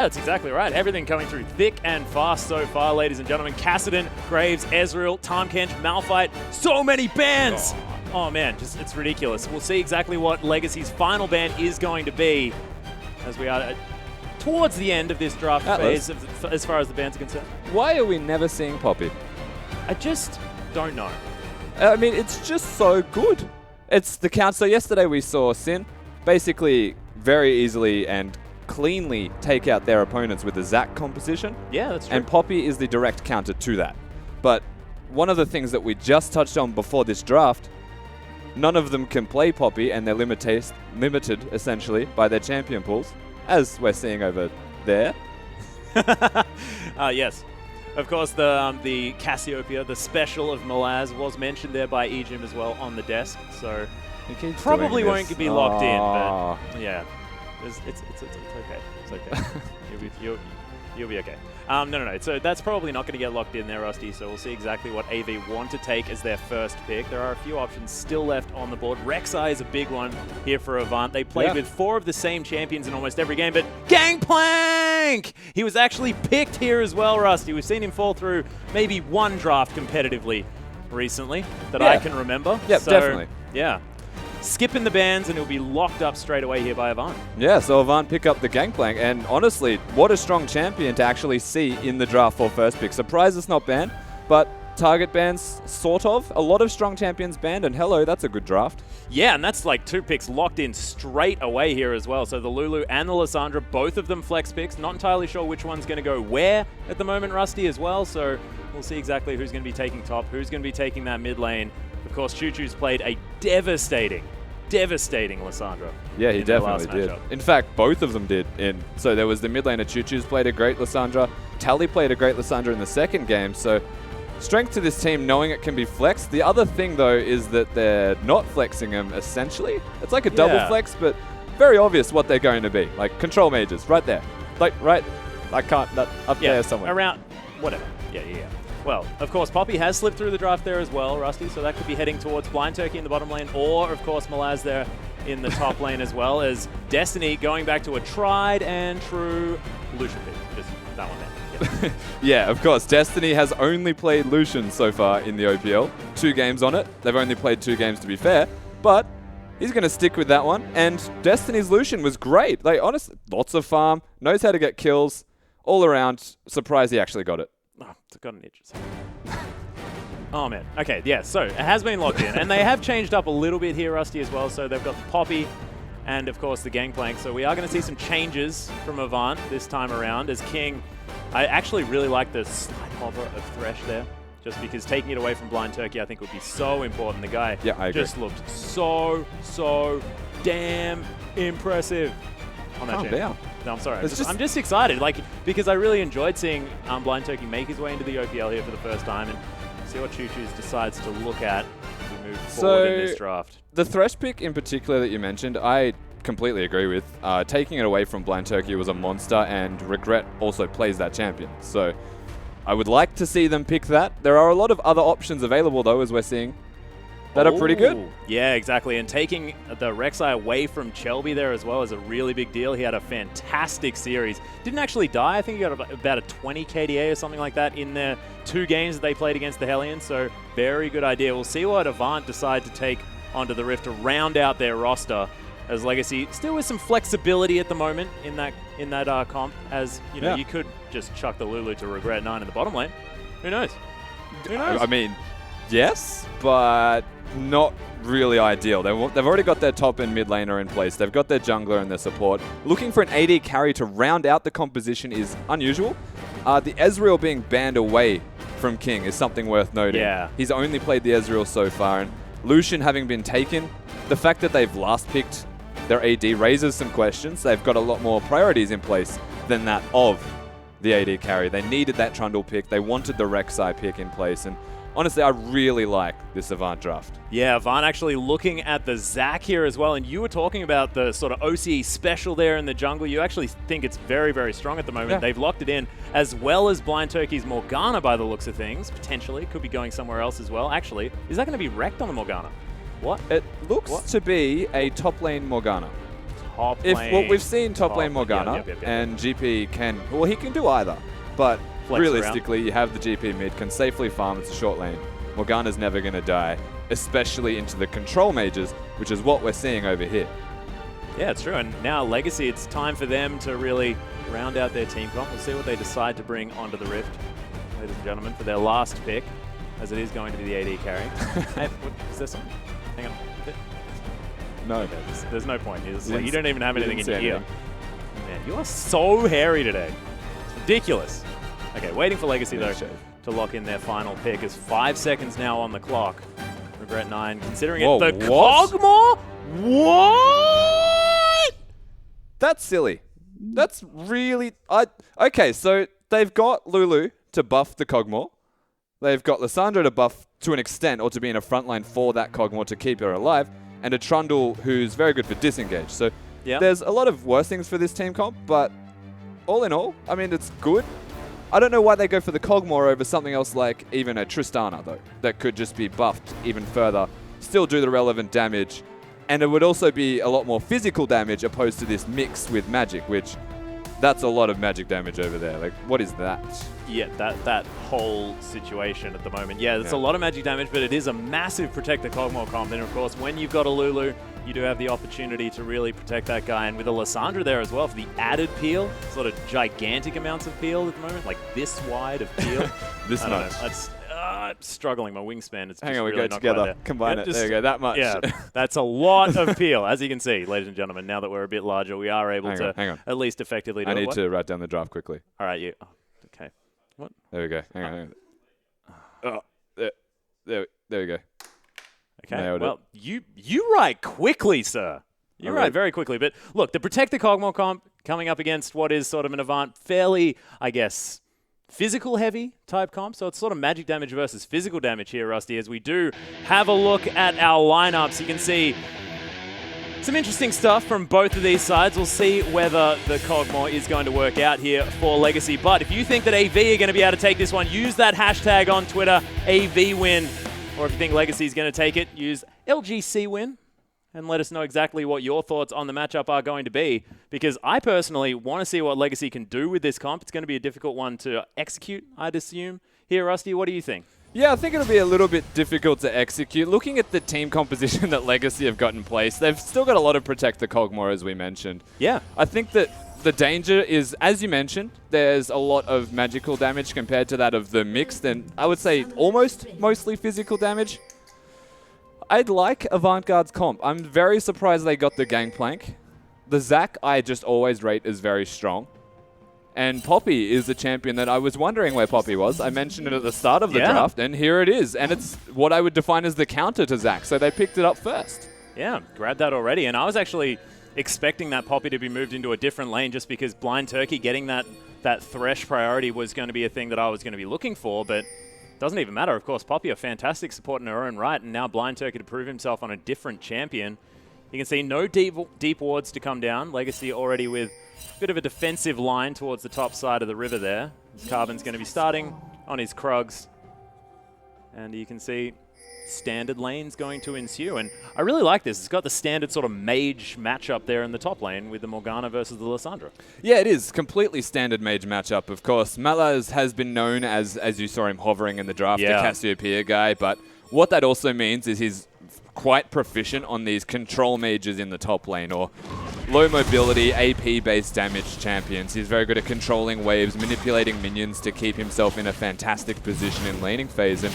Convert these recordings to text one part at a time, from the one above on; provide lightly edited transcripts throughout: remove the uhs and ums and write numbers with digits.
That's exactly right. Everything coming through thick and fast so far, ladies and gentlemen. Kassadin, Graves, Ezreal, Tahm Kench, Malphite. So many bans! Oh man, it's ridiculous. We'll see exactly what Legacy's final ban is going to be as we are towards the end of this draft phase as far as the bans are concerned. Why are we never seeing Poppy? I just don't know. I mean, it's just so good. It's the count. So yesterday we saw Sin basically very easily and cleanly take out their opponents with the Zac composition. Yeah, that's true. And Poppy is the direct counter to that. But one of the things that we just touched on before this draft, none of them can play Poppy, and they're limited essentially by their champion pools, as we're seeing over there. Yes. Of course, the Cassiopeia, the special of Malaz, was mentioned there by Ejim as well on the desk. So probably won't be locked in, but yeah. It's okay. It's okay. You'll be okay. No. So that's probably not going to get locked in there, Rusty. So we'll see exactly what AV want to take as their first pick. There are a few options still left on the board. Rek'Sai is a big one here for Avant. They played with 4 of the same champions in almost every game, but Gangplank! He was actually picked here as well, Rusty. We've seen him fall through maybe one draft competitively recently that I can remember. Yep, so, definitely. Yeah. Skipping the bans, and he'll be locked up straight away here by Avant. Yeah, so Avant pick up the Gangplank, and honestly, what a strong champion to actually see in the draft for first pick. Surprised it's not banned, but target bans, sort of. A lot of strong champions banned, and hello, that's a good draft. Yeah, and that's like 2 picks locked in straight away here as well. So the Lulu and the Lissandra, both of them flex picks. Not entirely sure which one's going to go where at the moment, Rusty, as well. So we'll see exactly who's going to be taking top, who's going to be taking that mid lane. Of course, Choo-Choo's played a devastating Lissandra. Yeah, he definitely did. In fact, both of them did. So there was the mid laner Choo-Choo's played a great Lissandra. Tally played a great Lissandra in the second game. So strength to this team knowing it can be flexed. The other thing, though, is that they're not flexing them, essentially. It's like a double flex, but very obvious what they're going to be. Like control mages, right there. Like, right, I can't, up there somewhere. Around, whatever. Yeah. Well, of course, Poppy has slipped through the draft there as well, Rusty, so that could be heading towards Blind Turkey in the bottom lane, or, of course, Malaz there in the top lane as well, as Destiny going back to a tried and true Lucian pick. Just that one there. Yeah, of course. Destiny has only played Lucian so far in the OPL. 2 games on it. They've only played 2 games, to be fair, but he's going to stick with that one, and Destiny's Lucian was great. Like, honestly, lots of farm, knows how to get kills, all around. Surprised he actually got it. Oh, it's got an itch. Oh, man. Okay, yeah, so it has been locked in. And they have changed up a little bit here, Rusty, as well. So they've got the Poppy and, of course, the Gangplank. So we are going to see some changes from Avant this time around as King. I actually really like the slight hover of Thresh there, just because taking it away from Blind Turkey, I think, would be so important. The guy just looked so damn impressive on that channel. No, I'm sorry. I'm just excited, because I really enjoyed seeing Blind Turkey make his way into the OPL here for the first time, and see what Choo-Choo's decides to look at as we move forward in this draft. The Thresh pick in particular that you mentioned, I completely agree with. Taking it away from Blind Turkey was a monster, and Regret also plays that champion. So I would like to see them pick that. There are a lot of other options available, though, as we're seeing, that are pretty good. Yeah, exactly. And taking the Rek'Sai away from Chelby there as well is a really big deal. He had a fantastic series. Didn't actually die. I think he got about a 20 KDA or something like that in the 2 games that they played against the Hellions. So very good idea. We'll see what Avant decide to take onto the Rift to round out their roster, as Legacy still with some flexibility at the moment in that comp, as you know, you could just chuck the Lulu to Regret 9 in the bottom lane. Who knows? Who knows? I mean, yes, but not really ideal. They've already got their top and mid laner in place. They've got their jungler and their support. Looking for an AD carry to round out the composition is unusual. The Ezreal being banned away from King is something worth noting. Yeah. He's only played the Ezreal so far, and Lucian having been taken, the fact that they've last picked their AD raises some questions. They've got a lot more priorities in place than that of the AD carry. They needed that Trundle pick. They wanted the Rek'Sai pick in place, and honestly, I really like this Avant draft. Yeah, Avant actually looking at the Zac here as well, and you were talking about the sort of OCE special there in the jungle. You actually think it's very, very strong at the moment. Yeah. They've locked it in, as well as Blind Turkey's Morgana by the looks of things. Potentially, could be going somewhere else as well. Actually, is that going to be wrecked on the Morgana? What? It looks to be a top lane Morgana. top lane. Well, we've seen top lane Yep, Morgana, and GP can, well, he can do either. But Flex realistically, around. you have the GP mid, can safely farm, it's a short lane. Morgana's never going to die, especially into the control mages, which is what we're seeing over here. Yeah, it's true. And now Legacy, it's time for them to really round out their team comp. We'll see what they decide to bring onto the Rift, ladies and gentlemen, for their last pick, as it is going to be the AD carry. Hey, is there something? Hang on. No. Okay, there's no point. It's like Didn't- you don't even have anything in your didn't ear. say Man, you are so hairy today. It's ridiculous. Okay, waiting for Legacy, though, to lock in their final pick. It's 5 seconds now on the clock. Regret 9, considering Whoa, it the what? Cogmore? What? That's silly. That's really... okay, so they've got Lulu to buff the Cogmore. They've got Lissandra to buff to an extent, or to be in a front line for that Cogmore to keep her alive, and a Trundle who's very good for disengage. So there's a lot of worse things for this team comp, but all in all, I mean, it's good. I don't know why they go for the Cogmore over something else like even a Tristana, though, that could just be buffed even further, still do the relevant damage, and it would also be a lot more physical damage opposed to this mix with magic, which that's a lot of magic damage over there. Like, what is that? Yeah, that whole situation at the moment. Yeah, it's a lot of magic damage, but it is a massive protect the Cogmore comp. And of course, when you've got a Lulu, you do have the opportunity to really protect that guy. And with a Lissandra there as well for the added peel, sort of gigantic amounts of peel at the moment, like this wide of peel. This much. That's struggling. My wingspan is Hang just on, we really go not together. quite there. Combine Yeah, it. There you go, that much. Yeah, that's a lot of peel. As you can see, ladies and gentlemen, now that we're a bit larger, we are able to at least effectively do I it. need to write down the draft quickly. All right, you. Oh, okay. What? There we go. Hang on. Oh, there we go. Okay. Nailed well, you write quickly, sir. You write very quickly. But look, the Protect the Cogmore comp coming up against what is sort of an Avant, fairly, I guess, physical heavy type comp. So it's sort of magic damage versus physical damage here, Rusty, as we do have a look at our lineups. You can see some interesting stuff from both of these sides. We'll see whether the Cogmore is going to work out here for Legacy. But if you think that AV are going to be able to take this one, use that hashtag on Twitter, AVWin. Or if you think Legacy is going to take it, use LGC win. And let us know exactly what your thoughts on the matchup are going to be. Because I personally want to see what Legacy can do with this comp. It's going to be a difficult one to execute, I'd assume. Here, Rusty, what do you think? Yeah, I think it'll be a little bit difficult to execute. Looking at the team composition that Legacy have got in place, they've still got a lot of Protect the Cogmore, as we mentioned. Yeah. I think that the danger is, as you mentioned, there's a lot of magical damage compared to that of the mixed, and I would say almost mostly physical damage. I'd like Avant Garde's comp. I'm very surprised they got the Gangplank. The Zac I just always rate as very strong. And Poppy is the champion that I was wondering where Poppy was. I mentioned it at the start of the draft, and here it is. And it's what I would define as the counter to Zac, so they picked it up first. Yeah, grabbed that already. And I was actually expecting that Poppy to be moved into a different lane just because Blind Turkey getting that Thresh priority was going to be a thing that I was going to be looking for, but doesn't even matter. Of course, Poppy, a fantastic support in her own right, and now Blind Turkey to prove himself on a different champion. You can see no deep wards to come down. Legacy already with a bit of a defensive line towards the top side of the river there. Carbon's going to be starting on his Krugs. And you can see standard lanes going to ensue. And I really like this. It's got the standard sort of mage matchup there in the top lane with the Morgana versus the Lissandra. Yeah, it is. Completely standard mage matchup, of course. Malaz has been known as you saw him hovering in the draft, the Cassiopeia guy. But what that also means is he's quite proficient on these control mages in the top lane, or low mobility, AP-based damage champions. He's very good at controlling waves, manipulating minions to keep himself in a fantastic position in laning phase. And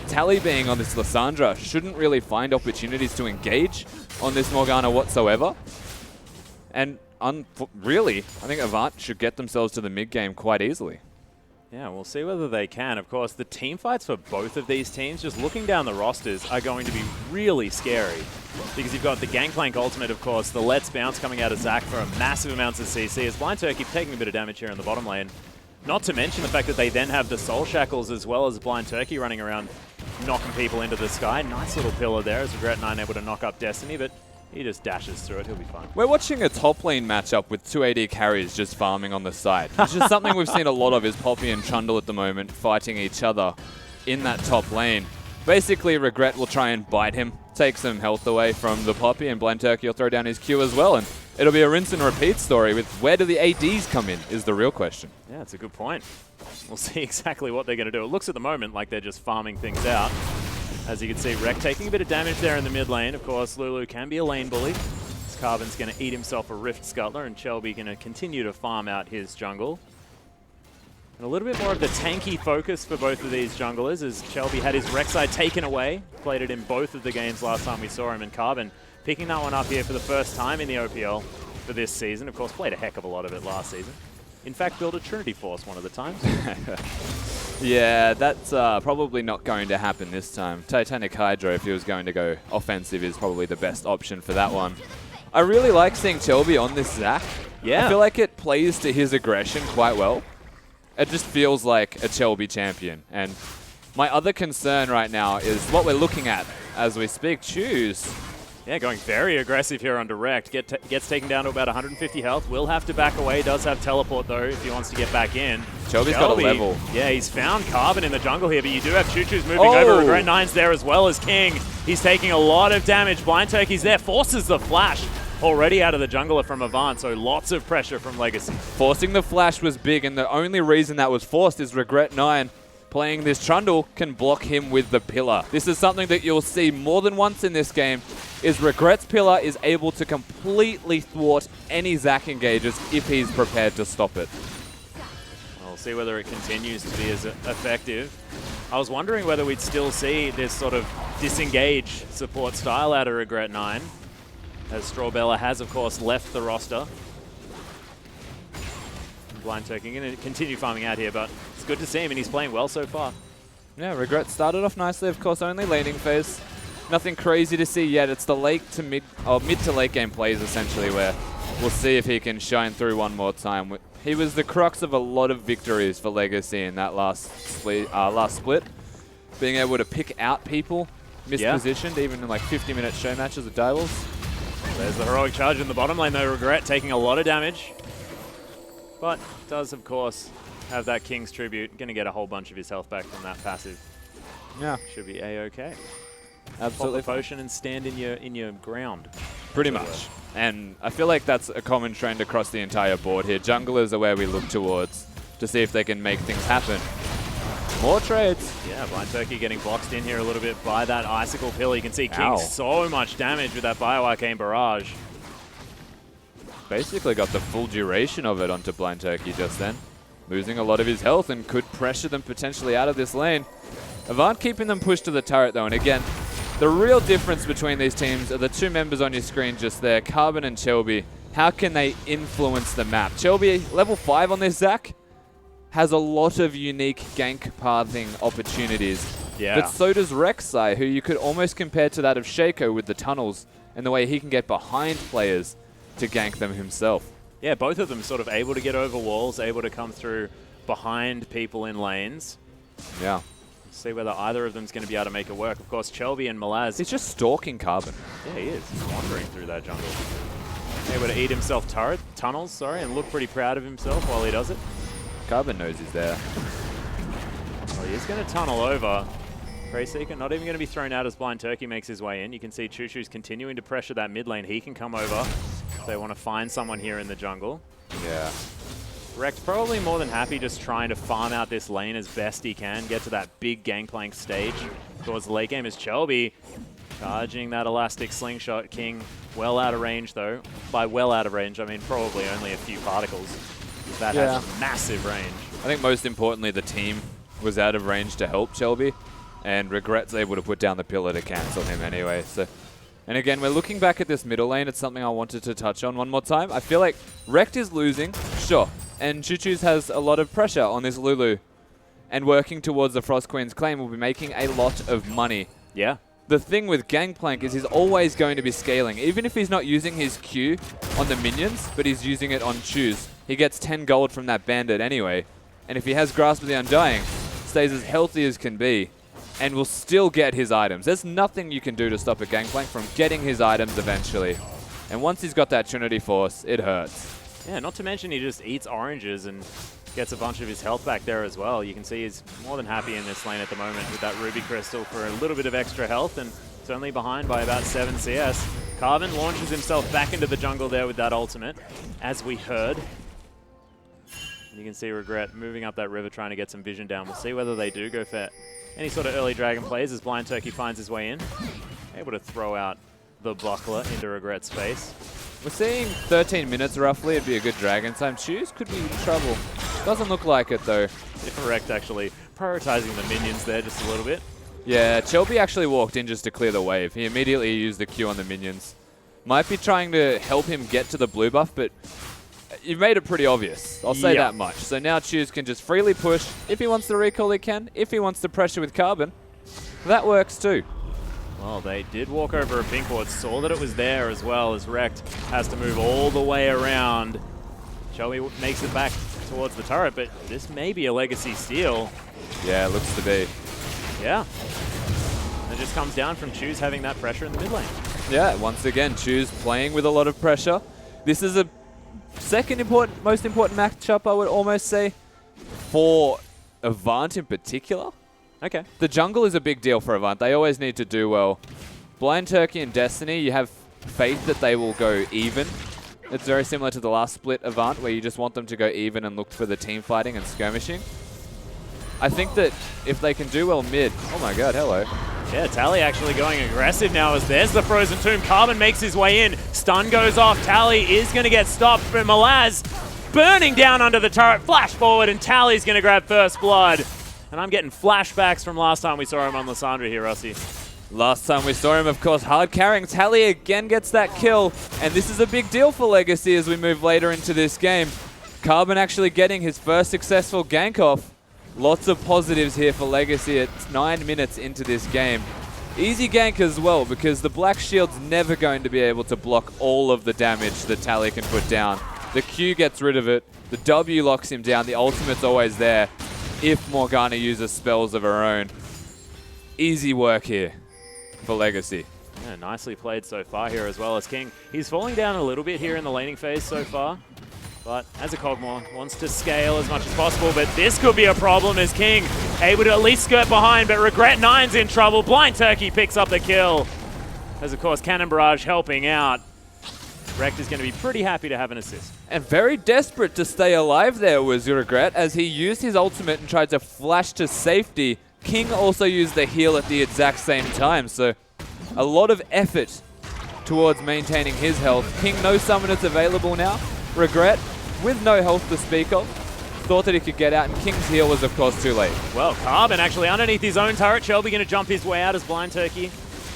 Tally being on this Lissandra shouldn't really find opportunities to engage on this Morgana whatsoever. And really, I think Avant should get themselves to the mid-game quite easily. Yeah, we'll see whether they can. Of course, the team fights for both of these teams, just looking down the rosters, are going to be really scary. Because you've got the Gangplank ultimate, of course, the Let's Bounce coming out of Zac for massive amounts of CC, as Blind Turkey taking a bit of damage here in the bottom lane. Not to mention the fact that they then have the Soul Shackles as well as Blind Turkey running around, knocking people into the sky. Nice little pillar there as Regret 9 able to knock up Destiny, but he just dashes through it. He'll be fine. We're watching a top lane matchup with 2 AD carries just farming on the side. Which is something we've seen a lot of, is Poppy and Trundle at the moment fighting each other in that top lane. Basically, Regret will try and bite him, take some health away from the Poppy, and Blind Turkey will throw down his Q as well. And it'll be a rinse and repeat story with where do the ADs come in is the real question. Yeah, that's a good point. We'll see exactly what they're going to do. It looks at the moment like they're just farming things out. As you can see, Rek taking a bit of damage there in the mid lane. Of course, Lulu can be a lane bully. Carbon's going to eat himself a Rift Scuttler, and Shelby going to continue to farm out his jungle. And a little bit more of the tanky focus for both of these junglers, as Shelby had his Rek'Sai taken away. Played it in both of the games last time we saw him, and Carbon picking that one up here for the first time in the OPL for this season. Of course, played a heck of a lot of it last season. In fact, built a Trinity Force one of the times. Yeah, that's probably not going to happen this time. Titanic Hydra, if he was going to go offensive, is probably the best option for that one. I really like seeing Shelby on this Zac. Yeah. I feel like it plays to his aggression quite well. It just feels like a Shelby champion. And my other concern right now is what we're looking at as we speak. Choose. Yeah, going very aggressive here on Direct. Gets taken down to about 150 health. Will have to back away. Does have teleport, though, if he wants to get back in. Shelby's got a level. Yeah, he's found Carbon in the jungle here, but you do have Choo-Choo's moving over. Regret 9's there as well as King. He's taking a lot of damage. Blind Turkey's there. Forces the flash already out of the jungler from Avant, so lots of pressure from Legacy. Forcing the flash was big, and the only reason that was forced is Regret 9 playing this Trundle can block him with the pillar. This is something that you'll see more than once in this game, is Regret's pillar is able to completely thwart any Zac engages if he's prepared to stop it. We'll see whether it continues to be as effective. I was wondering whether we'd still see this sort of disengage support style out of Regret 9, as Strawbella has, of course, left the roster. Blind Turkey going to continue farming out here, but it's good to see him, and he's playing well so far. Yeah, Regret started off nicely, of course, only laning phase. Nothing crazy to see yet. It's the late to mid to late game plays, essentially, where we'll see if he can shine through one more time. He was the crux of a lot of victories for Legacy in that last split. Being able to pick out people mispositioned, even in like 50-minute show matches of Direwolves. There's the heroic charge in the bottom lane, though. Regret taking a lot of damage. But does, of course, have that King's Tribute. Going to get a whole bunch of his health back from that passive. Yeah. Should be A-okay. Absolutely. Pop the potion and stand in your ground. Pretty much. And I feel like that's a common trend across the entire board here. Junglers are where we look towards to see if they can make things happen. More trades. Yeah, Blind Turkey getting boxed in here a little bit by that Icicle Pill. You can see King so much damage with that Bioarcane Barrage. Basically got the full duration of it onto Blind Turkey just then. Losing a lot of his health and could pressure them potentially out of this lane. Avant keeping them pushed to the turret though, and again, the real difference between these teams are the two members on your screen just there, Carbon and Shelby. How can they influence the map? Shelby, level 5 on this Zac, has a lot of unique gank pathing opportunities. Yeah. But so does Rek'Sai, who you could almost compare to that of Shaco with the tunnels and the way he can get behind players to gank them himself. Yeah, both of them sort of able to get over walls, able to come through behind people in lanes. Yeah. See whether either of them's going to be able to make it work. Of course, Shelby and Malaz. He's just stalking Carbon. Yeah, he is. He's wandering through that jungle. Able to eat himself tunnels, and look pretty proud of himself while he does it. Carbon knows he's there. Well, he's going to tunnel over. Prey Seeker not even going to be thrown out as Blind Turkey makes his way in. You can see Choo-Choo's continuing to pressure that mid lane. He can come over if they want to find someone here in the jungle. Yeah. Rek's probably more than happy just trying to farm out this lane as best he can, get to that big gangplank stage towards the late game as Shelby charging that elastic slingshot. King well out of range though. By well out of range, I mean probably only a few particles. That has massive range. I think most importantly, the team was out of range to help Shelby, and Regret's able to put down the pillar to cancel him anyway. So, and again, we're looking back at this middle lane. It's something I wanted to touch on one more time. I feel like Rekt is losing, sure, and Choo-Choo's has a lot of pressure on this Lulu, and working towards the Frost Queen's claim will be making a lot of money. Yeah. The thing with Gangplank is he's always going to be scaling. Even if he's not using his Q on the minions, but he's using it on Choose, he gets 10 gold from that bandit anyway. And if he has Grasp of the Undying, stays as healthy as can be, and will still get his items. There's nothing you can do to stop a Gangplank from getting his items eventually. And once he's got that Trinity Force, it hurts. Yeah, not to mention he just eats oranges and gets a bunch of his health back there as well. You can see he's more than happy in this lane at the moment with that Ruby Crystal for a little bit of extra health, and it's only behind by about 7 CS. Carbon launches himself back into the jungle there with that ultimate, as we heard. You can see Regret moving up that river, trying to get some vision down. We'll see whether they do go for any sort of early dragon plays as Blind Turkey finds his way in. Able to throw out the buckler into Regret's face. We're seeing 13 minutes roughly. It'd be a good dragon time. Choose could be in trouble. Doesn't look like it though. Correct, actually. Prioritizing the minions there just a little bit. Yeah, Chelby actually walked in just to clear the wave. He immediately used the Q on the minions. Might be trying to help him get to the blue buff, but you've made it pretty obvious. I'll say that much. So now Choose can just freely push. If he wants to recall, he can. If he wants to pressure with Carbon, that works too. Well, they did walk over a pink ward, saw that it was there as well, as Rekt has to move all the way around. Chelby makes it back towards the turret, but this may be a legacy steal. Yeah, it looks to be. Yeah. It just comes down from Choose having that pressure in the mid lane. Yeah, once again, Choose playing with a lot of pressure. This is a most important matchup, I would almost say, for Avant in particular. Okay. The jungle is a big deal for Avant. They always need to do well. Blind Turkey and Destiny, you have faith that they will go even. It's very similar to the last split Avant, where you just want them to go even and look for the team fighting and skirmishing. I think that if they can do well mid... Oh my god, hello. Yeah, Tally actually going aggressive now as there's the Frozen Tomb. Carbon makes his way in. Stun goes off. Tally is going to get stopped, but Malaz burning down under the turret. Flash forward, and Tally's going to grab first blood. And I'm getting flashbacks from last time we saw him on Lissandra here, Rusty. Last time we saw him, of course, hard carrying. Tally again gets that kill. And this is a big deal for Legacy as we move later into this game. Carbon actually getting his first successful gank off. Lots of positives here for Legacy at 9 minutes into this game. Easy gank as well, because the Black Shield's never going to be able to block all of the damage that Tally can put down. The Q gets rid of it. The W locks him down. The ultimate's always there if Morgana uses spells of her own. Easy work here for Legacy. Yeah, nicely played so far here as well as King. He's falling down a little bit here in the laning phase so far. But as a Cogmore, wants to scale as much as possible, but this could be a problem as King able to at least skirt behind, but Regret 9's in trouble. Blind Turkey picks up the kill. As of course, Cannon Barrage helping out. Rekt is going to be pretty happy to have an assist. And very desperate to stay alive there was Regret as he used his ultimate and tried to flash to safety. King also used the heal at the exact same time, so a lot of effort towards maintaining his health. King no summoners available now. Regret, with no health to speak of, thought that he could get out, and King's heal was, of course, too late. Well, Carbon actually underneath his own turret. Shelby going to jump his way out as Blind Turkey.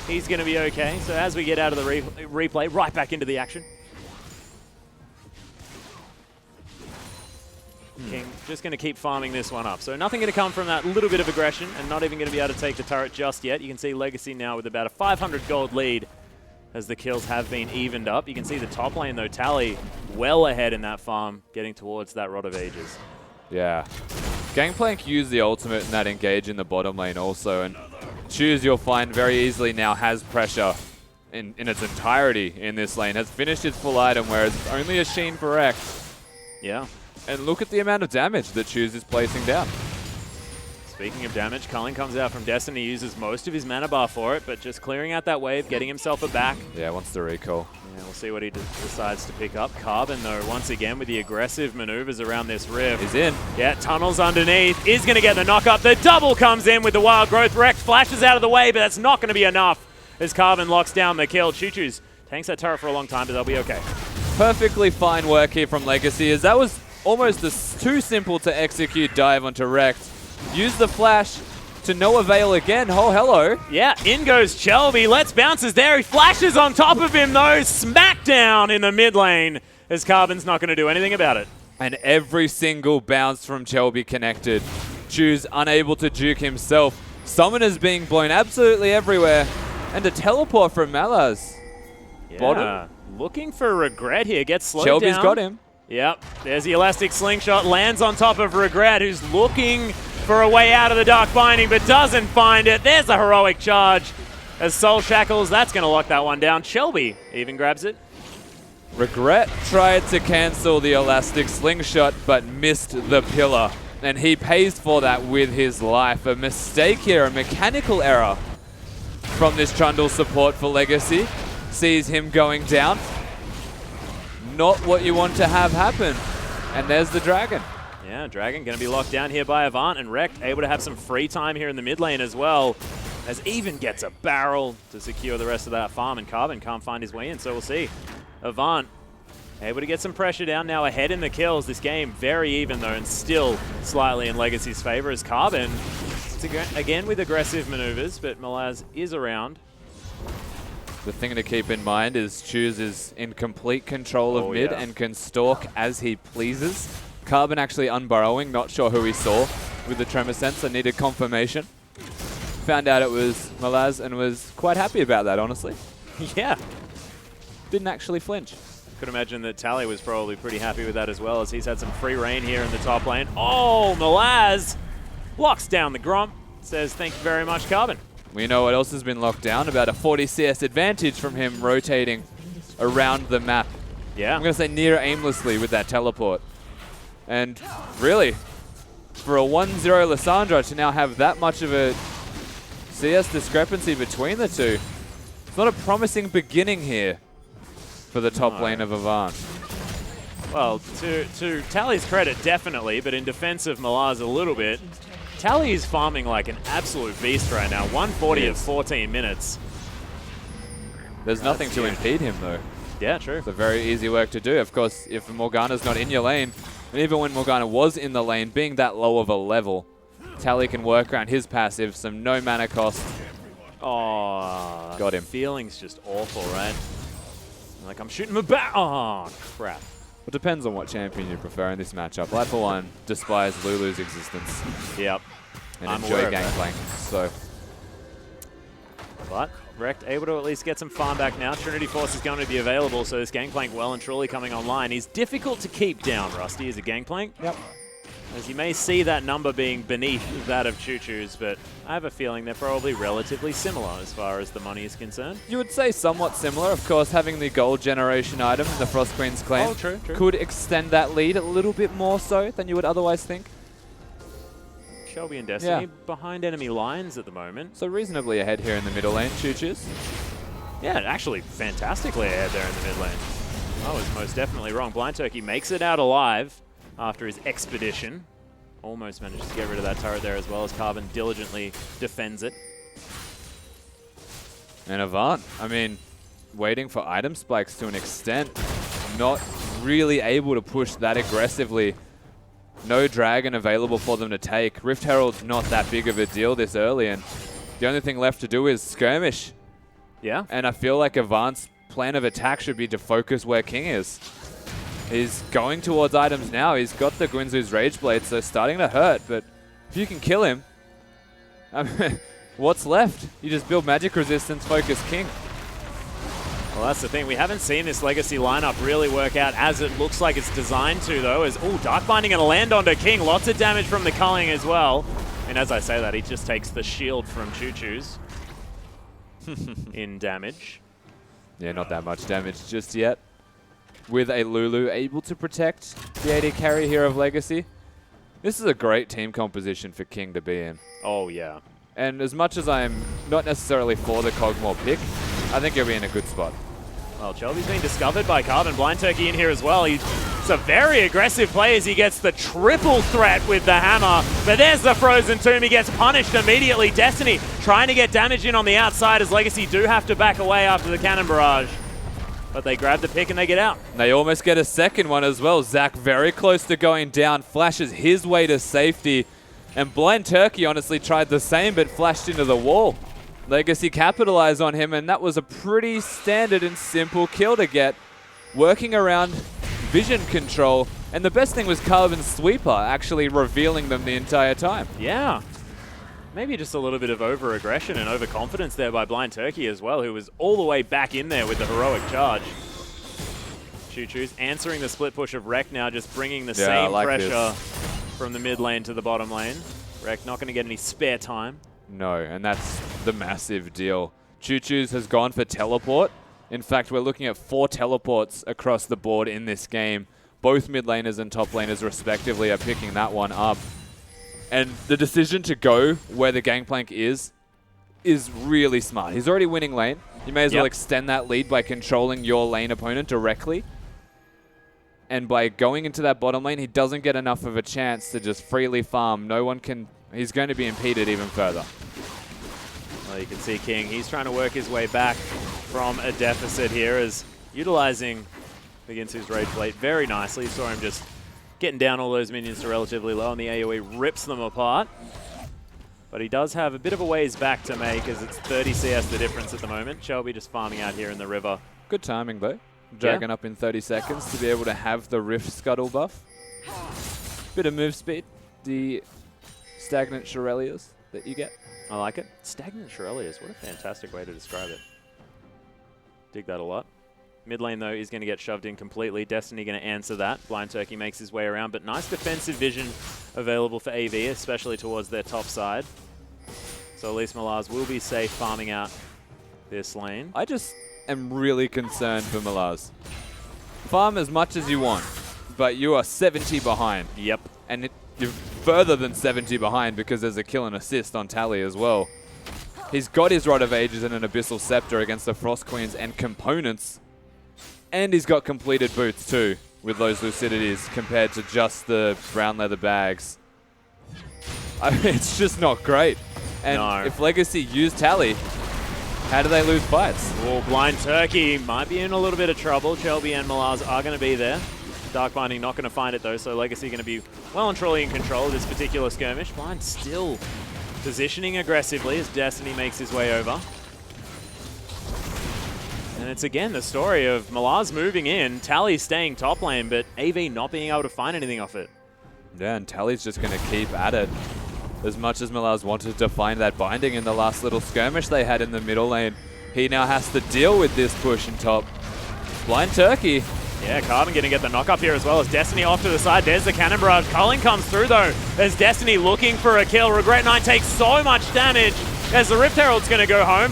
He's going to be okay. So as we get out of the replay, right back into the action. King just going to keep farming this one up. So nothing going to come from that little bit of aggression, and not even going to be able to take the turret just yet. You can see Legacy now with about a 500 gold lead, as the kills have been evened up. You can see the top lane, though, Tally well ahead in that farm, getting towards that Rod of Ages. Yeah. Gangplank used the ultimate in that engage in the bottom lane also, and Choose, you'll find, very easily now has pressure in its entirety in this lane. Has finished its full item, whereas it's only a Sheen for Rekt. Yeah. And look at the amount of damage that Choose is placing down. Speaking of damage, Culling comes out from Destiny, uses most of his mana bar for it, but just clearing out that wave, getting himself a back. Yeah, wants to recall. Yeah, we'll see what he decides to pick up. Carbon, though, once again with the aggressive maneuvers around this rift. He's in. Yeah, tunnels underneath. Is going to get the knock up. The double comes in with the Wild Growth. Rekt flashes out of the way, but that's not going to be enough as Carbon locks down the kill. Choo-Choo's tanks that turret for a long time, but they'll be okay. Perfectly fine work here from Legacy, as that was almost too simple to execute dive onto Rekt. Use the flash to no avail again. Oh, hello. Yeah, in goes Chelby. Let's bounces there. He flashes on top of him, though. Smackdown in the mid lane as Carbon's not going to do anything about it. And every single bounce from Chelby connected. Choose unable to juke himself. Summoners being blown absolutely everywhere. And a teleport from Malaz. Yeah, Bottom. looking for Regret here. Gets slowed Shelby's down. got him. Yep, there's the elastic slingshot. Lands on top of Regret, who's looking for a way out of the Dark Binding, but doesn't find it. There's a heroic charge as Soul Shackles. That's going to lock that one down. Shelby even grabs it. Regret tried to cancel the elastic slingshot, but missed the pillar. And he pays for that with his life. A mistake here, a mechanical error from this Trundle support for Legacy. sees him going down. Not what you want to have happen. And there's the Dragon. Yeah, Dragon going to be locked down here by Avant, and Rekt able to have some free time here in the mid lane as well, as Even gets a barrel to secure the rest of that farm, and Carbon can't find his way in, so we'll see. Avant able to get some pressure down, now ahead in the kills. This game very even though, and still slightly in Legacy's favor as Carbon, again with aggressive maneuvers, but Malaz is around. The thing to keep in mind is Choose is in complete control of mid and can stalk as he pleases. Carbon actually unburrowing, not sure who he saw with the tremor sense and needed confirmation. Found out it was Malaz and was quite happy about that, honestly. Yeah. Didn't actually flinch. Could imagine that Tally was probably pretty happy with that as well, as he's had some free reign here in the top lane. Oh, Malaz locks down the Gromp, says thank you very much, Carbon. We know what else has been locked down, about a 40 CS advantage from him rotating around the map. Yeah. I'm going to say near aimlessly with that teleport. And really, for a 1-0 Lissandra to now have that much of a CS discrepancy between the two, it's not a promising beginning here for the top lane of Avant. Well, to Tally's credit, definitely, but in defense of Malaz a little bit, Tally is farming like an absolute beast right now. 140 of 14 minutes. There's nothing to impede him, though. Yeah, true. It's a very easy work to do. Of course, if Morgana's not in your lane, and even when Morgana was in the lane, being that low of a level, Tally can work around his passive, some no mana cost. Oh, got him. Feeling's just awful, right? Like I'm shooting him back. Oh, crap. It depends on what champion you prefer in this matchup. I, for one, despise Lulu's existence. Yep. And enjoy Gangplank. So. But Rekt able to at least get some farm back now. Trinity Force is going to be available, so this Gangplank well and truly coming online. He's difficult to keep down, Rusty, as a Gangplank. Yep. As you may see that number being beneath that of Choo Choo's, but I have a feeling they're probably relatively similar as far as the money is concerned. You would say somewhat similar. Of course, having the gold generation item in the Frost Queen's claim could extend that lead a little bit more so than you would otherwise think. Shelby and Destiny behind enemy lines at the moment. So reasonably ahead here in the middle lane, Choo Choo's. Yeah, actually fantastically ahead there in the mid lane. I was most definitely wrong. Blind Turkey makes it out alive after his expedition. Almost manages to get rid of that turret there as well, as Carbon diligently defends it. And Avant, I mean, waiting for item spikes to an extent, not really able to push that aggressively. No Dragon available for them to take. Rift Herald's not that big of a deal this early, and the only thing left to do is skirmish. Yeah. And I feel like Avant's plan of attack should be to focus where King is. He's going towards items now. He's got the Guinzu's Rage Blade, so starting to hurt. But if you can kill him, I mean, what's left? You just build magic resistance, focus King. Well, that's the thing. We haven't seen this Legacy lineup really work out as it looks like it's designed to, though. As Dark Binding going to land onto King. Lots of damage from the culling as well. And as I say that, he just takes the shield from Choo Choo's in damage. Yeah, not that much damage just yet. With a Lulu able to protect the AD carry here of Legacy. This is a great team composition for King to be in. Oh, yeah. And as much as I am not necessarily for the Cogmore pick, I think he'll be in a good spot. Well, Shelby's been discovered by Carbon. Blind Turkey in here as well. He's a very aggressive play as he gets the triple threat with the hammer. But there's the Frozen Tomb. He gets punished immediately. Destiny trying to get damage in on the outside as Legacy do have to back away after the cannon barrage. But they grab the pick and they get out. They almost get a second one as well. Zach very close to going down, flashes his way to safety. And Blind Turkey honestly tried the same, but flashed into the wall. Legacy capitalized on him, and that was a pretty standard and simple kill to get. Working around vision control. And the best thing was Carbon's sweeper actually revealing them the entire time. Yeah. Maybe just a little bit of over-aggression and overconfidence there by Blind Turkey as well, who was all the way back in there with the heroic charge. Choo Choo's answering the split push of Rekt now, just bringing the same pressure from the mid lane to the bottom lane. Rekt not going to get any spare time. No, and that's the massive deal. Choo Choo's has gone for teleport. In fact, we're looking at 4 teleports across the board in this game. Both mid laners and top laners respectively are picking that one up. And the decision to go where the Gangplank is really smart. He's already winning lane. You may as well extend that lead by controlling your lane opponent directly. And by going into that bottom lane, he doesn't get enough of a chance to just freely farm. No one can... He's going to be impeded even further. Well, you can see King, he's trying to work his way back from a deficit here as utilizing against his Rage Blade very nicely. You saw him just getting down all those minions to relatively low, and the AoE rips them apart. But he does have a bit of a ways back to make, as it's 30 CS the difference at the moment. Shelby just farming out here in the river. Good timing, though. Dragon up in 30 seconds to be able to have the Rift Scuttle buff. Bit of move speed. The stagnant Shurelya's that you get. I like it. Stagnant Shurelya's, what a fantastic way to describe it. Dig that a lot. Mid lane, though, is going to get shoved in completely. Destiny going to answer that. Blind Turkey makes his way around, but nice defensive vision available for AV, especially towards their top side. So at least Malaz will be safe farming out this lane. I just am really concerned for Malaz. Farm as much as you want, but you are 70 behind. Yep. And you're further than 70 behind because there's a kill and assist on Tally as well. He's got his Rod of Ages and an Abyssal Scepter against the Frost Queens and components. And he's got completed boots too, with those Lucidities compared to just the brown leather bags. I mean, it's just not great. And if Legacy use Tally, how do they lose fights? Well, Blind Turkey might be in a little bit of trouble. Shelby and Malaz are going to be there. Dark Binding not going to find it though, so Legacy going to be well and truly in control of this particular skirmish. Blind still positioning aggressively as Destiny makes his way over. And it's again the story of Malaz moving in, Tally staying top lane, but AV not being able to find anything off it. Yeah, and Tally's just going to keep at it. As much as Malaz wanted to find that binding in the last little skirmish they had in the middle lane, he now has to deal with this push in top. Blind Turkey. Yeah, Carbon going to get the knock up here as well as Destiny off to the side. There's the Cannon Barrage. Culling comes through though as Destiny looking for a kill. Regret9 takes so much damage as the Rift Herald's going to go home.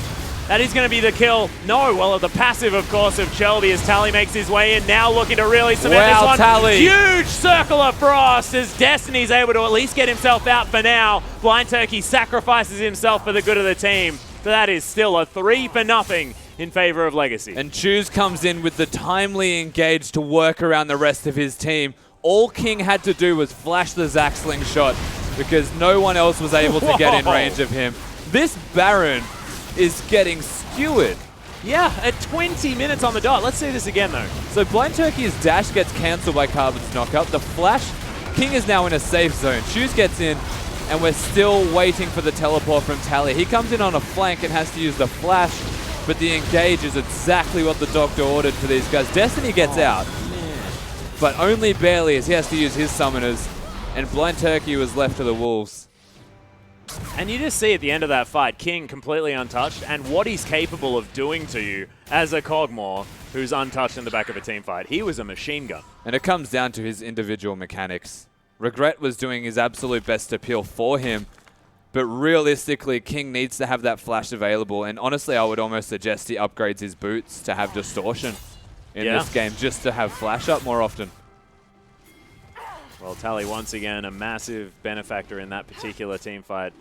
That is going to be the kill. No, well, the passive, of course, of Shelby as Tally makes his way in. Now looking to really cement this one. Tally. Huge Circle of Frost as Destiny's able to at least get himself out for now. Blind Turkey sacrifices himself for the good of the team. So that is still a 3-0 in favor of Legacy. And Choose comes in with the timely engage to work around the rest of his team. All King had to do was flash the Zac Slingshot because no one else was able to get in range of him. This Baron is getting skewered. Yeah, at 20 minutes on the dot. Let's see this again, though. So Blind Turkey's dash gets cancelled by Carbon's knockup. The flash, King is now in a safe zone. Choose gets in, and we're still waiting for the teleport from Tally. He comes in on a flank and has to use the flash, but the engage is exactly what the doctor ordered for these guys. Destiny gets out, but only barely as he has to use his summoners, and Blind Turkey was left to the wolves. And you just see at the end of that fight, King completely untouched, and what he's capable of doing to you as a Cogmore who's untouched in the back of a team fight. He was a machine gun. And it comes down to his individual mechanics. Regret was doing his absolute best to peel for him, but realistically, King needs to have that flash available, and honestly, I would almost suggest he upgrades his boots to have distortion in this game, just to have flash up more often. Well, Tally once again a massive benefactor in that particular team fight.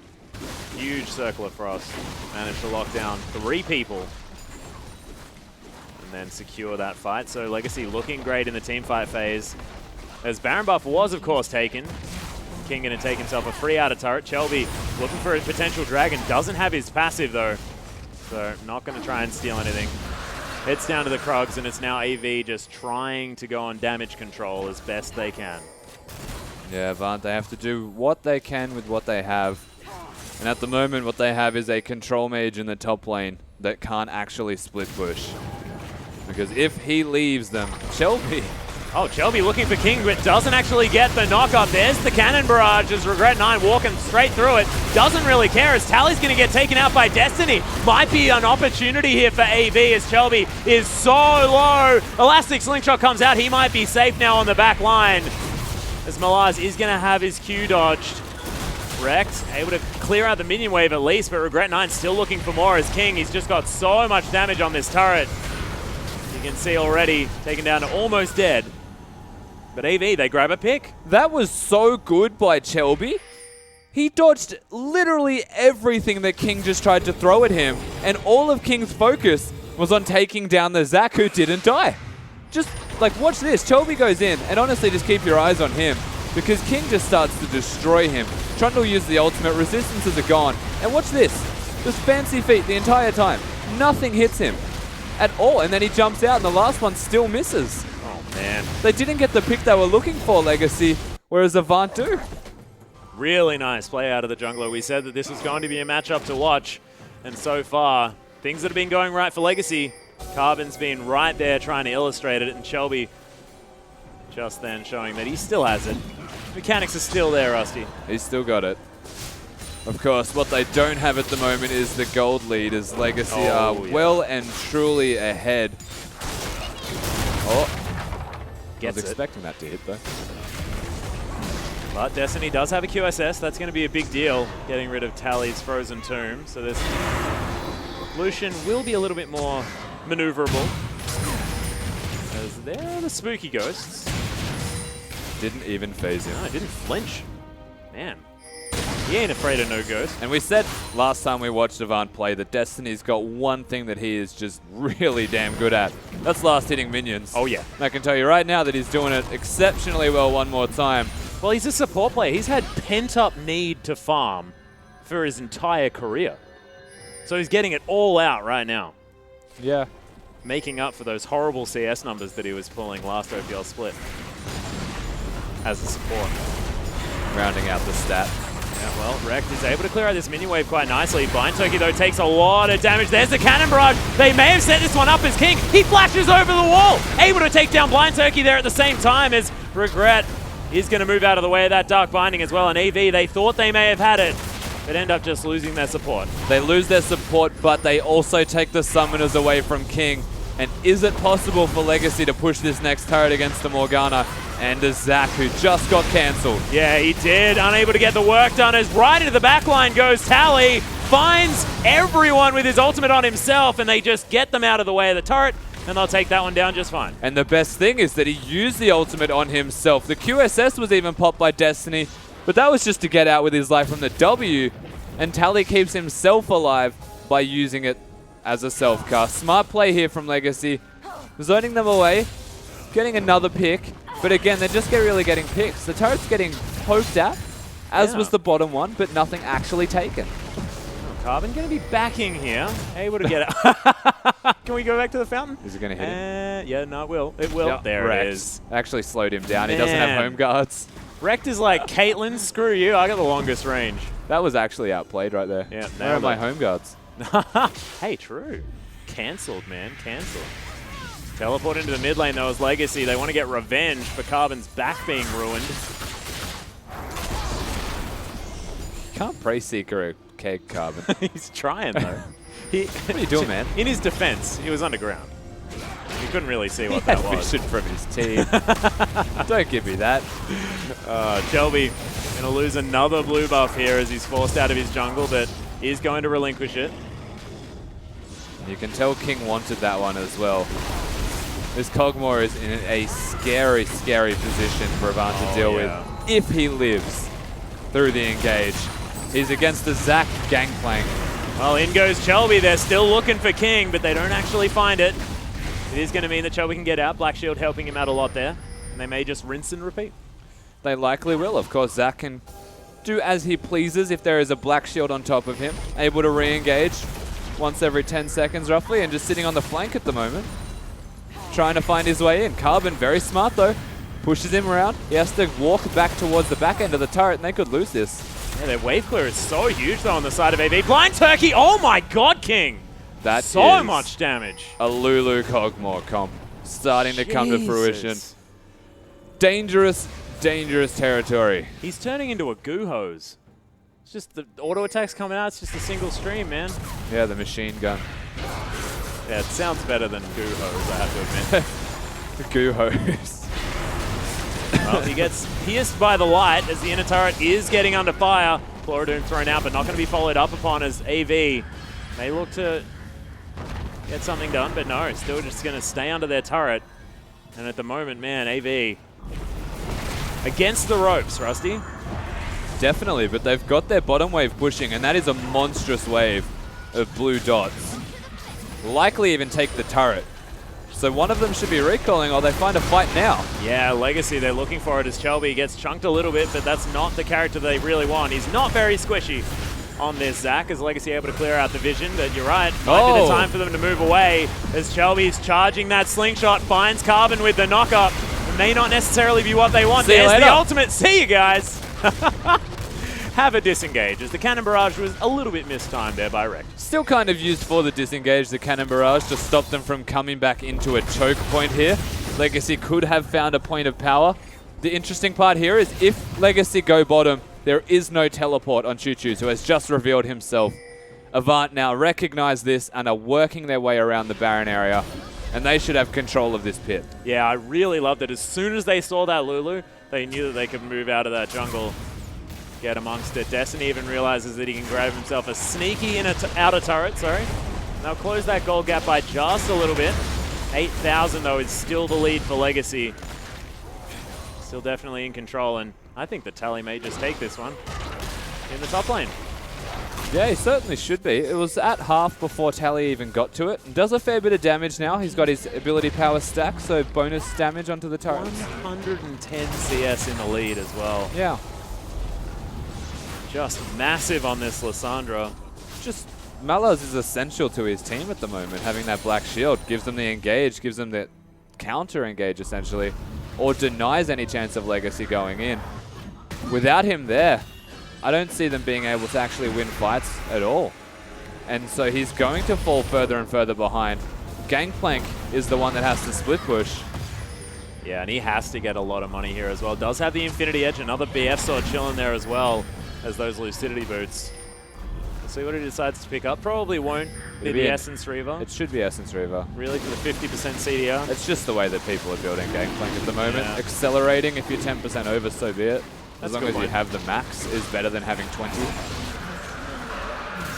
Huge Circle of Frost. Managed to lock down 3 people and then secure that fight. So Legacy looking great in the team fight phase. As Baron buff was, of course, taken. King going to take himself a free outer turret. Shelby looking for a potential dragon. Doesn't have his passive, though. So not going to try and steal anything. Hits down to the Krugs, and it's now AV just trying to go on damage control as best they can. Yeah, Avant, they have to do what they can with what they have. And at the moment, what they have is a control mage in the top lane that can't actually split push. Because if he leaves them, Shelby... Oh, Shelby looking for King, but doesn't actually get the knock-up. There's the Cannon Barrage as Regret9 walking straight through it. Doesn't really care as Tally's going to get taken out by Destiny. Might be an opportunity here for AV as Shelby is so low. Elastic Slingshot comes out. He might be safe now on the back line. As Malaz is going to have his Q dodged. Wrecked, able to clear out the minion wave at least, but Regret9 still looking for more as King. He's just got so much damage on this turret. You can see already taken down to almost dead. But AV, they grab a pick. That was so good by Shelby. He dodged literally everything that King just tried to throw at him, and all of King's focus was on taking down the Zac, who didn't die. Just, like, watch this. Chelby goes in, and honestly, just keep your eyes on him, because King just starts to destroy him. Trundle used the ultimate, resistances are gone, and watch this. Just fancy feet the entire time. Nothing hits him at all, and then he jumps out, and the last one still misses. Oh, man. They didn't get the pick they were looking for, Legacy, whereas Avant do. Really nice play out of the jungler. We said that this was going to be a matchup to watch, and so far, things that have been going right for Legacy. Carbon's been right there trying to illustrate it, and Shelby just then showing that he still has it. Mechanics are still there, Rusty. He's still got it. Of course, what they don't have at the moment is the gold lead, as Legacy are well and truly ahead. Oh, I was expecting that to hit, though. But Destiny does have a QSS. That's going to be a big deal, getting rid of Tally's Frozen Tomb. So this Lucian will be a little bit more maneuverable. As there are the spooky ghosts. Didn't even phase him. No, didn't flinch. Man, he ain't afraid of no ghost. And we said last time we watched Avant play that Destiny's got one thing that he is just really damn good at. That's last hitting minions. Oh, yeah. And I can tell you right now that he's doing it exceptionally well one more time. Well, he's a support player. He's had pent-up need to farm for his entire career. So he's getting it all out right now. Yeah. Making up for those horrible CS numbers that he was pulling last OPL split as a support. Rounding out the stat. Yeah, well, Rekt is able to clear out this minion wave quite nicely. Blind Turkey, though, takes a lot of damage. There's the cannon barrage. They may have set this one up as King. He flashes over the wall. Able to take down Blind Turkey there at the same time as Regret is going to move out of the way of that Dark Binding as well. And EV, they thought they may have had it, but end up just losing their support. They lose their support, but they also take the summoners away from King. And is it possible for Legacy to push this next turret against the Morgana and the Zac, who just got cancelled? Yeah, he did. Unable to get the work done as right into the backline goes Tally. Finds everyone with his ultimate on himself, and they just get them out of the way of the turret, and they'll take that one down just fine. And the best thing is that he used the ultimate on himself. The QSS was even popped by Destiny, but that was just to get out with his life from the W, and Tally keeps himself alive by using it as a self-cast. Smart play here from Legacy, zoning them away, getting another pick, but again, they're just really getting picks. The turret's getting poked at, as was the bottom one, but nothing actually taken. Carbon going to be backing here, able to get it. Can we go back to the fountain? Is it going to hit him? Yeah, no, it will. It will. Yep, there Rekt it is. Actually slowed him down. He doesn't have home guards. Rekt is like, Caitlyn, screw you. I got the longest range. That was actually outplayed right there. Yeah, where are my home guards? Hey, true. Cancelled, man. Cancelled. Teleport into the mid lane, though, as Legacy. They want to get revenge for Carbon's back being ruined. Can't pray Seeker a keg, Carbon. He's trying, though. What are you doing, man? In his defense, he was underground. You couldn't really see what that was. Vision from his team. Don't give me that. Shelby going to lose another blue buff here as he's forced out of his jungle, but is going to relinquish it. You can tell King wanted that one as well. This Kog'Maw is in a scary, scary position for Avant to deal with if he lives through the engage. He's against the Zac gangplank. Well, in goes Shelby. They're still looking for King, but they don't actually find it. It is going to mean that Shelby can get out. Black Shield helping him out a lot there. And they may just rinse and repeat. They likely will. Of course, Zac can do as he pleases if there is a Black Shield on top of him. Able to re-engage once every 10 seconds roughly, and just sitting on the flank at the moment. Trying to find his way in. Carbon, very smart though. Pushes him around. He has to walk back towards the back end of the turret, and they could lose this. Yeah, their wave clear is so huge though on the side of AV. Blind Turkey! Oh my god, King! That so much damage. A Lulu Kog'Maw comp starting to come to fruition. Dangerous, dangerous territory. He's turning into a goo hose. It's just the auto attacks coming out. It's just a single stream, man. Yeah, the machine gun. Yeah, it sounds better than goo hose, I have to admit. The goo hose. Well, he gets pierced by the light as the inner turret is getting under fire. Chlorodoom thrown out, but not going to be followed up upon as AV may look to get something done, but no, still just going to stay under their turret. And at the moment, man, AV against the ropes, Rusty. Definitely, but they've got their bottom wave pushing, and that is a monstrous wave of blue dots. likely even take the turret. So one of them should be recalling, or they find a fight now. Yeah, Legacy, they're looking for it as Shelby gets chunked a little bit, but that's not the character they really want. He's not very squishy on this Zach, as Legacy able to clear out the vision, but you're right, might be the time for them to move away as Shelby's charging that slingshot, finds Carbon with the knock-up. It may not necessarily be what they want. See you There's later. the ultimate. See you guys. Have a disengage, as the cannon barrage was a little bit mistimed there by Rect. Still kind of used for the disengage, the cannon barrage, to stop them from coming back into a choke point here. Legacy could have found a point of power. The interesting part here is if Legacy go bottom, there is no teleport on Choo-Choo, who has just revealed himself. Avant now recognize this and are working their way around the Baron area, and they should have control of this pit. Yeah, I really loved it. As soon as they saw that Lulu, they knew that they could move out of that jungle, get amongst it. Destiny even realizes that he can grab himself a sneaky outer turret, sorry. They'll close that gold gap by just a little bit. 8,000 though is still the lead for Legacy. Still definitely in control, and I think the Tally may just take this one in the top lane. Yeah, he certainly should be. It was at half before Tally even got to it. Does a fair bit of damage now. He's got his ability power stack, so bonus damage onto the turret. 110 CS in the lead as well. Yeah. Just massive on this Lissandra. Just Malaz is essential to his team at the moment. Having that black shield gives them the engage, gives them the counter engage essentially, or denies any chance of Legacy going in. Without him there, I don't see them being able to actually win fights at all. And so he's going to fall further and further behind. Gangplank is the one that has to split push. Yeah, and he has to get a lot of money here as well. Does have the Infinity Edge, another BF sword chilling there as well as those Lucidity boots. We'll see what he decides to pick up. Probably won't be the Essence Reaver. It should be Essence Reaver. Really, for the 50% CDR. It's just the way that people are building Gangplank at the moment. Yeah. Accelerating, if you're 10% over, so be it. As That's long as you have the max is better than having 20.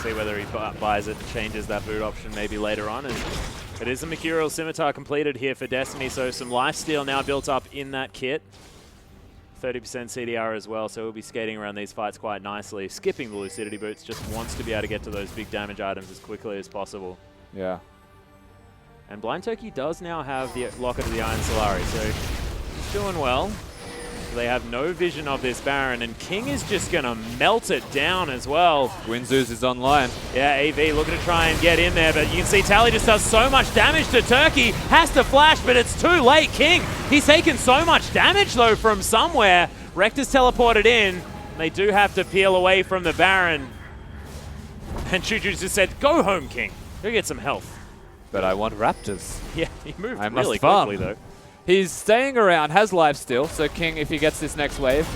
See whether he buys it and changes that boot option maybe later on. And it is a Mercurial Scimitar completed here for Destiny, so some lifesteal now built up in that kit. 30% CDR as well, so he'll be skating around these fights quite nicely. Skipping the Lucidity boots, just wants to be able to get to those big damage items as quickly as possible. Yeah. And Blind Turkey does now have the Locket of the Iron Solari, so he's doing well. They have no vision of this Baron, and King is just going to melt it down as well. Winzuz is online. Yeah, AV looking to try and get in there, but you can see Tally just does so much damage to Turkey. Has to flash, but it's too late. King, he's taken so much damage, though, from somewhere. Rector's teleported in. They do have to peel away from the Baron. And Choo-Choo just said, go home, King. Go get some health. But I want Raptors. Yeah, he moved I really must farm. quickly, though. He's staying around, has life still, so King, if he gets this next wave.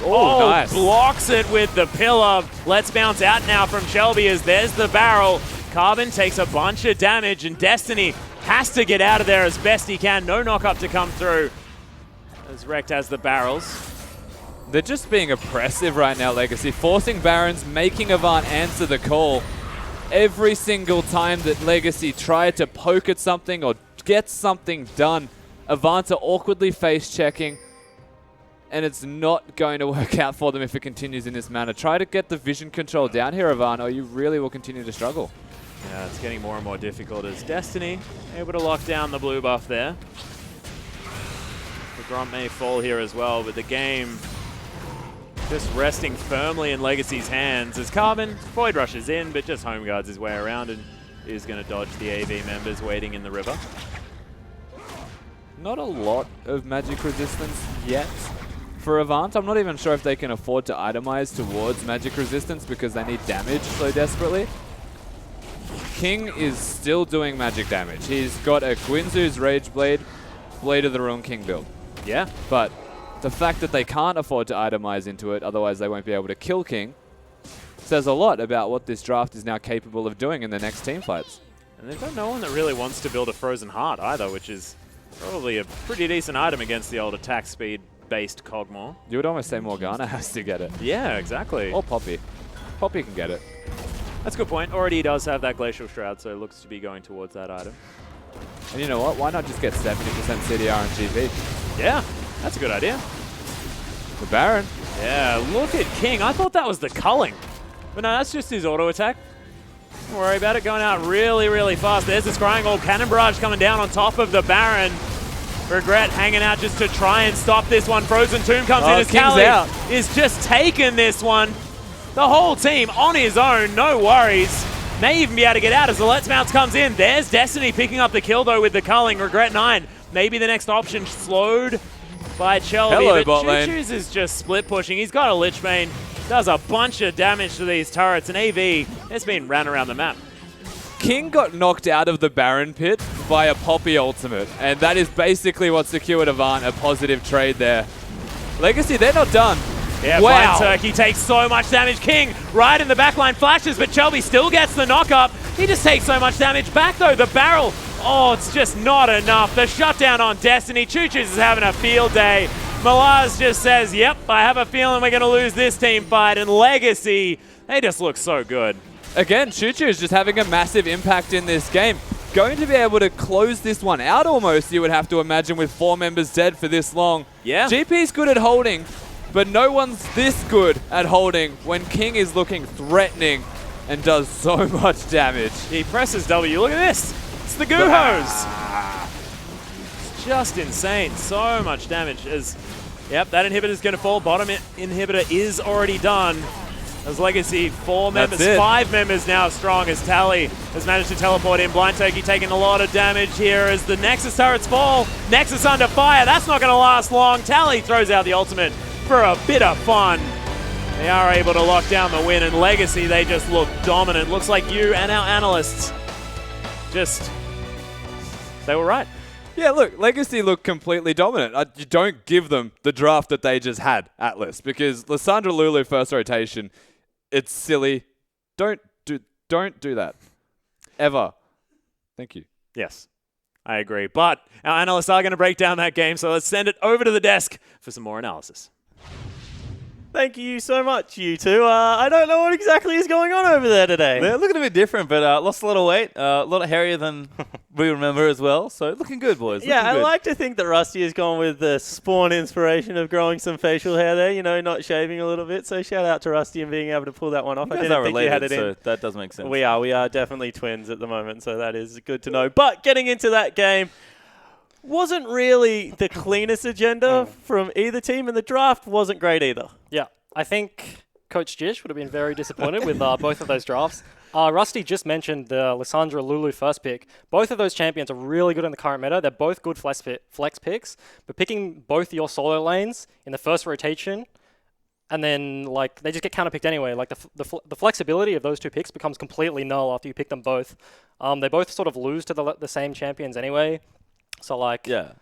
Oh, nice. Blocks it with the pillar. Let's bounce out now from Shelby as there's the barrel. Carbon takes a bunch of damage, and Destiny has to get out of there as best he can. No knock-up to come through as Rect has the barrels. They're just being oppressive right now, Legacy. Forcing Barons, making Avant answer the call. Every single time that Legacy try to poke at something or get something done, Avant are awkwardly face-checking, and it's not going to work out for them if it continues in this manner. Try to get the vision control down here, Avant, or you really will continue to struggle. Yeah, it's getting more and more difficult as Destiny able to lock down the blue buff there. The Grunt may fall here as well, but the game just resting firmly in Legacy's hands as Carbon Void rushes in, but just home guards his way around and is going to dodge the AV members waiting in the river. Not a lot of magic resistance yet for Avant. I'm not even sure if they can afford to itemize towards magic resistance because they need damage so desperately. King is still doing magic damage. He's got a Gwynzoo's Rage Blade, Blade of the Ruin King build. Yeah. But the fact that they can't afford to itemize into it, otherwise they won't be able to kill King, says a lot about what this draft is now capable of doing in the next team fights. And they've got no one that really wants to build a Frozen Heart either, which is probably a pretty decent item against the old attack speed-based Kog'Maw. You would almost say Morgana has to get it. Yeah, exactly. Or Poppy. Poppy can get it. That's a good point. Already does have that Glacial Shroud, so it looks to be going towards that item. And you know what? Why not just get 70% CDR and GV? Yeah, that's a good idea. The Baron. Yeah, look at King. I thought that was the culling. But no, that's just his auto attack. Don't worry about it. Going out really, really fast. There's the Scrying Orb. Cannon Barrage coming down on top of the Baron. Regret hanging out just to try and stop this one. Frozen Tomb comes in as Cali is just taking this one. The whole team on his own, no worries. May even be able to get out as the Let's Bounce comes in. There's Destiny picking up the kill though with the culling. Regret 9. Maybe the next option slowed by Shelby. Hello, but bot lane. Choo-Choo's is just split pushing. He's got a Lich Bane. Does a bunch of damage to these turrets. And AV has been ran around the map. King got knocked out of the Baron pit by a Poppy ultimate. And that is basically what secured Avant a positive trade there. Legacy, they're not done. Yeah, wow. Blind Turkey takes so much damage. King right in the backline flashes, but Shelby still gets the knock up. He just takes so much damage back though. The barrel, oh, it's just not enough. The shutdown on Destiny. Choo-Choo's is having a field day. Malaz just says, yep, I have a feeling we're going to lose this team fight. And Legacy, they just look so good. Again, Choo-Choo is just having a massive impact in this game. Going to be able to close this one out almost, you would have to imagine, with 4 members dead for this long. Yeah. GP's good at holding, but no one's this good at holding when King is looking threatening and does so much damage. He presses W. Look at this. It's the Goo Hose. It's just insane. So much damage. Yep, that inhibitor's going to fall. Bottom inhibitor is already done. As Legacy, 4 members, 5 members now strong as Tally has managed to teleport in. Blind Turkey taking a lot of damage here as the Nexus turrets fall. Nexus under fire. That's not going to last long. Tally throws out the ultimate for a bit of fun. They are able to lock down the win, and Legacy, they just look dominant. Looks like you and our analysts they were right. Yeah, look, Legacy look completely dominant. You don't give them the draft that they just had, Atlas, because Lissandra Lulu first rotation, it's silly. Don't do that. Ever. Thank you. Yes, I agree. But our analysts are going to break down that game, so let's send it over to the desk for some more analysis. Thank you so much, you two. I don't know what exactly is going on over there today. They're looking a bit different, but lost a lot of weight, a lot hairier than we remember as well. So looking good, boys. Yeah, looking good. I like to think that Rusty has gone with the Spawn inspiration of growing some facial hair there, you know, not shaving a little bit. So shout out to Rusty and being able to pull that one off. You I guys didn't are think related, you had it so in. that does make sense. We are definitely twins at the moment, so that is good to know. But getting into that game wasn't really the cleanest agenda from either team, and the draft wasn't great either. Yeah, I think Coach Jish would have been very disappointed with both of those drafts. Rusty just mentioned the Lissandra Lulu first pick. Both of those champions are really good in the current meta. They're both good flex picks, but picking both your solo lanes in the first rotation, and then like they just get counterpicked anyway. Like the flexibility of those two picks becomes completely null after you pick them both. They both sort of lose to the same champions anyway. So like, yeah.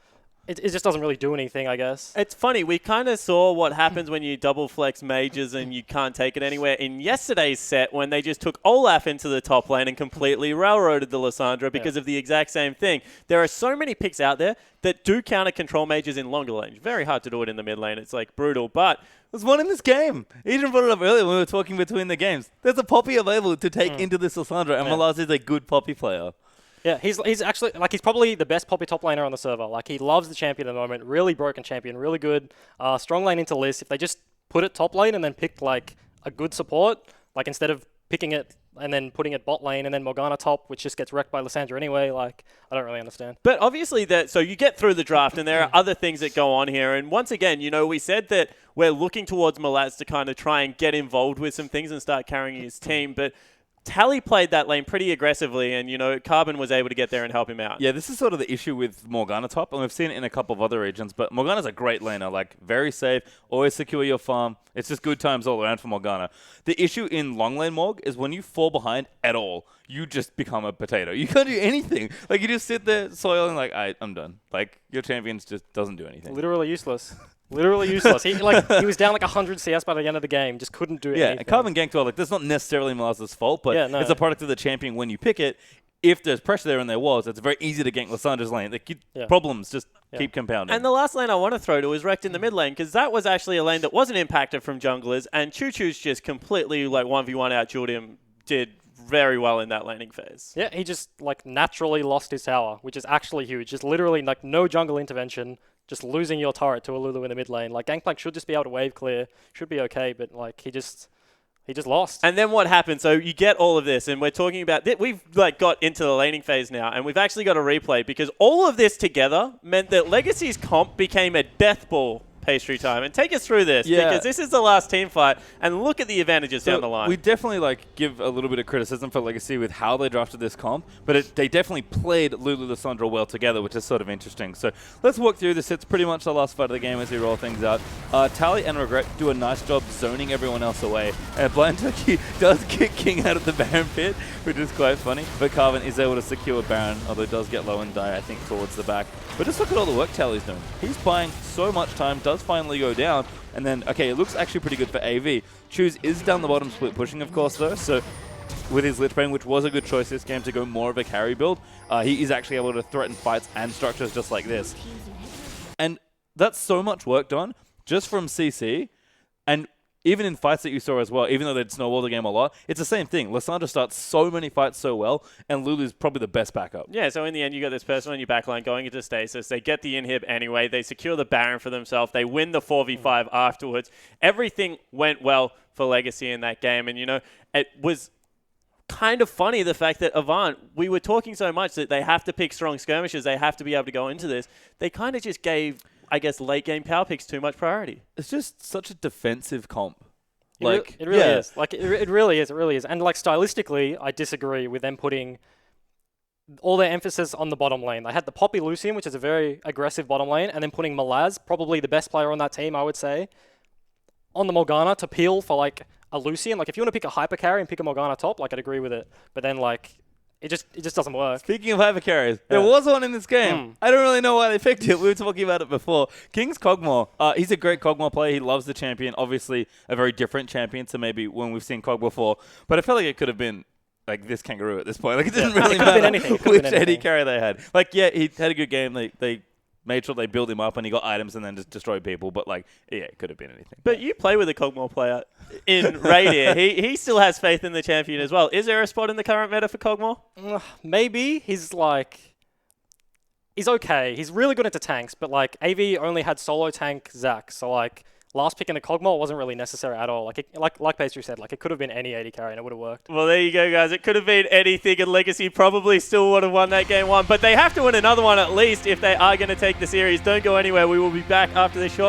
It just doesn't really do anything, I guess. It's funny, we kind of saw what happens when you double flex mages and you can't take it anywhere in yesterday's set when they just took Olaf into the top lane and completely railroaded the Lissandra because of the exact same thing. There are so many picks out there that do counter control mages in longer range. Very hard to do it in the mid lane. It's like brutal, but There's one in this game. Adrian brought it up earlier when we were talking between the games. There's a Poppy available to take into this Lissandra, and Malaz is a good Poppy player. Yeah, he's actually, like, he's probably the best Poppy top laner on the server. Like, he loves the champion at the moment. Really broken champion, really good. Strong lane into Liss. If they just put it top lane and then picked, like, a good support, like, instead of picking it and then putting it bot lane and then Morgana top, which just gets wrecked by Lissandra anyway, like, I don't really understand. But obviously, so you get through the draft and there are other things that go on here. And once again, you know, we said that we're looking towards Malaz to kind of try and get involved with some things and start carrying his team. But Tally played that lane pretty aggressively, and, you know, Carbon was able to get there and help him out. Yeah, this is sort of the issue with Morgana top, and we've seen it in a couple of other regions, but Morgana's a great laner, like, very safe, always secure your farm. It's just good times all around for Morgana. The issue in long lane Morg is when you fall behind at all, you just become a potato. You can't do anything. Like, you just sit there soiling like, I'm done. Like, your champion just doesn't do anything. Literally useless. Literally useless. He was down like 100 CS by the end of the game. Just couldn't do anything. Yeah, Carbon ganked well. Like, that's not necessarily Malaz's fault, but it's a product of the champion when you pick it. If there's pressure there, and there was, it's very easy to gank Lissandra's lane. Like, problems just keep compounding. And the last lane I want to throw to is Wrecked in the mid lane, because that was actually a lane that wasn't impacted from junglers, and Choo-Choo's just completely, like, 1v1 outdueled him, did very well in that laning phase. Yeah, he just, like, naturally lost his tower, which is actually huge. Just literally, like, no jungle intervention. Just losing your turret to a Lulu in the mid lane. Like, Gangplank should just be able to wave clear. Should be okay, but, like, he just He just lost. And then what happened? So you get all of this, and we're talking about we've like got into the laning phase now, and we've actually got a replay because all of this together meant that Legacy's comp became a death ball pastry time. And take us through this because this is the last team fight, and look at the advantages down the line. We definitely like give a little bit of criticism for Legacy with how they drafted this comp, but they definitely played Lulu Lissandra well together, which is sort of interesting. So let's walk through this. It's pretty much the last fight of the game as we roll things out. Tally and Regret do a nice job zoning everyone else away. Blind Turkey does kick King out of the Baron pit, which is quite funny, but Carvin is able to secure Baron, although it does get low and die, I think, towards the back. But just look at all the work Tally's doing. He's buying so much time, does finally go down, and then, okay, it looks actually pretty good for AV. Choose is down the bottom split pushing, of course, though, so with his Lich Bane, which was a good choice this game to go more of a carry build, he is actually able to threaten fights and structures just like this. And that's so much work done just from CC, and even in fights that you saw as well, even though they'd snowballed the game a lot, it's the same thing. Lissandra starts so many fights so well, and Lulu's probably the best backup. Yeah, so in the end, you got this person on your backline going into stasis. They get the inhib anyway. They secure the Baron for themselves. They win the 4v5 afterwards. Everything went well for Legacy in that game, and, you know, it was kind of funny the fact that Avant, we were talking so much that they have to pick strong skirmishes. They have to be able to go into this. They kind of just gave, I guess, late game power picks too much priority. It's just such a defensive comp. It really is. Like it really is. It really is. And like stylistically, I disagree with them putting all their emphasis on the bottom lane. They had the Poppy Lucian, which is a very aggressive bottom lane, and then putting Malaz, probably the best player on that team, I would say, on the Morgana to peel for like a Lucian. Like if you want to pick a hyper carry and pick a Morgana top, like I'd agree with it. But then like it just doesn't work. Speaking of hyper carries, there was one in this game. I don't really know why they picked it. We were talking about it before. King's Kog'Maw. He's a great Kog'Maw player. He loves the champion. Obviously, a very different champion to maybe when we've seen Kog before. But I felt like it could have been like this Kangaroo at this point. Like it didn't really matter which AD carry they had. Like yeah, he had a good game. They made sure they built him up and he got items and then just destroyed people. But like, yeah, it could have been anything. But you play with a Kog'Maw player in Radiant. he still has faith in the champion as well. Is there a spot in the current meta for Kog'Maw? Maybe. He's okay. He's really good into tanks, but like AV only had solo tank Zac, so like last pick in the Kog'Maw wasn't really necessary at all. Like Pastry said, like it could have been any AD carry and it would have worked. Well, there you go, guys. It could have been anything, and Legacy probably still would have won that game one, but they have to win another one at least if they are going to take the series. Don't go anywhere. We will be back after this short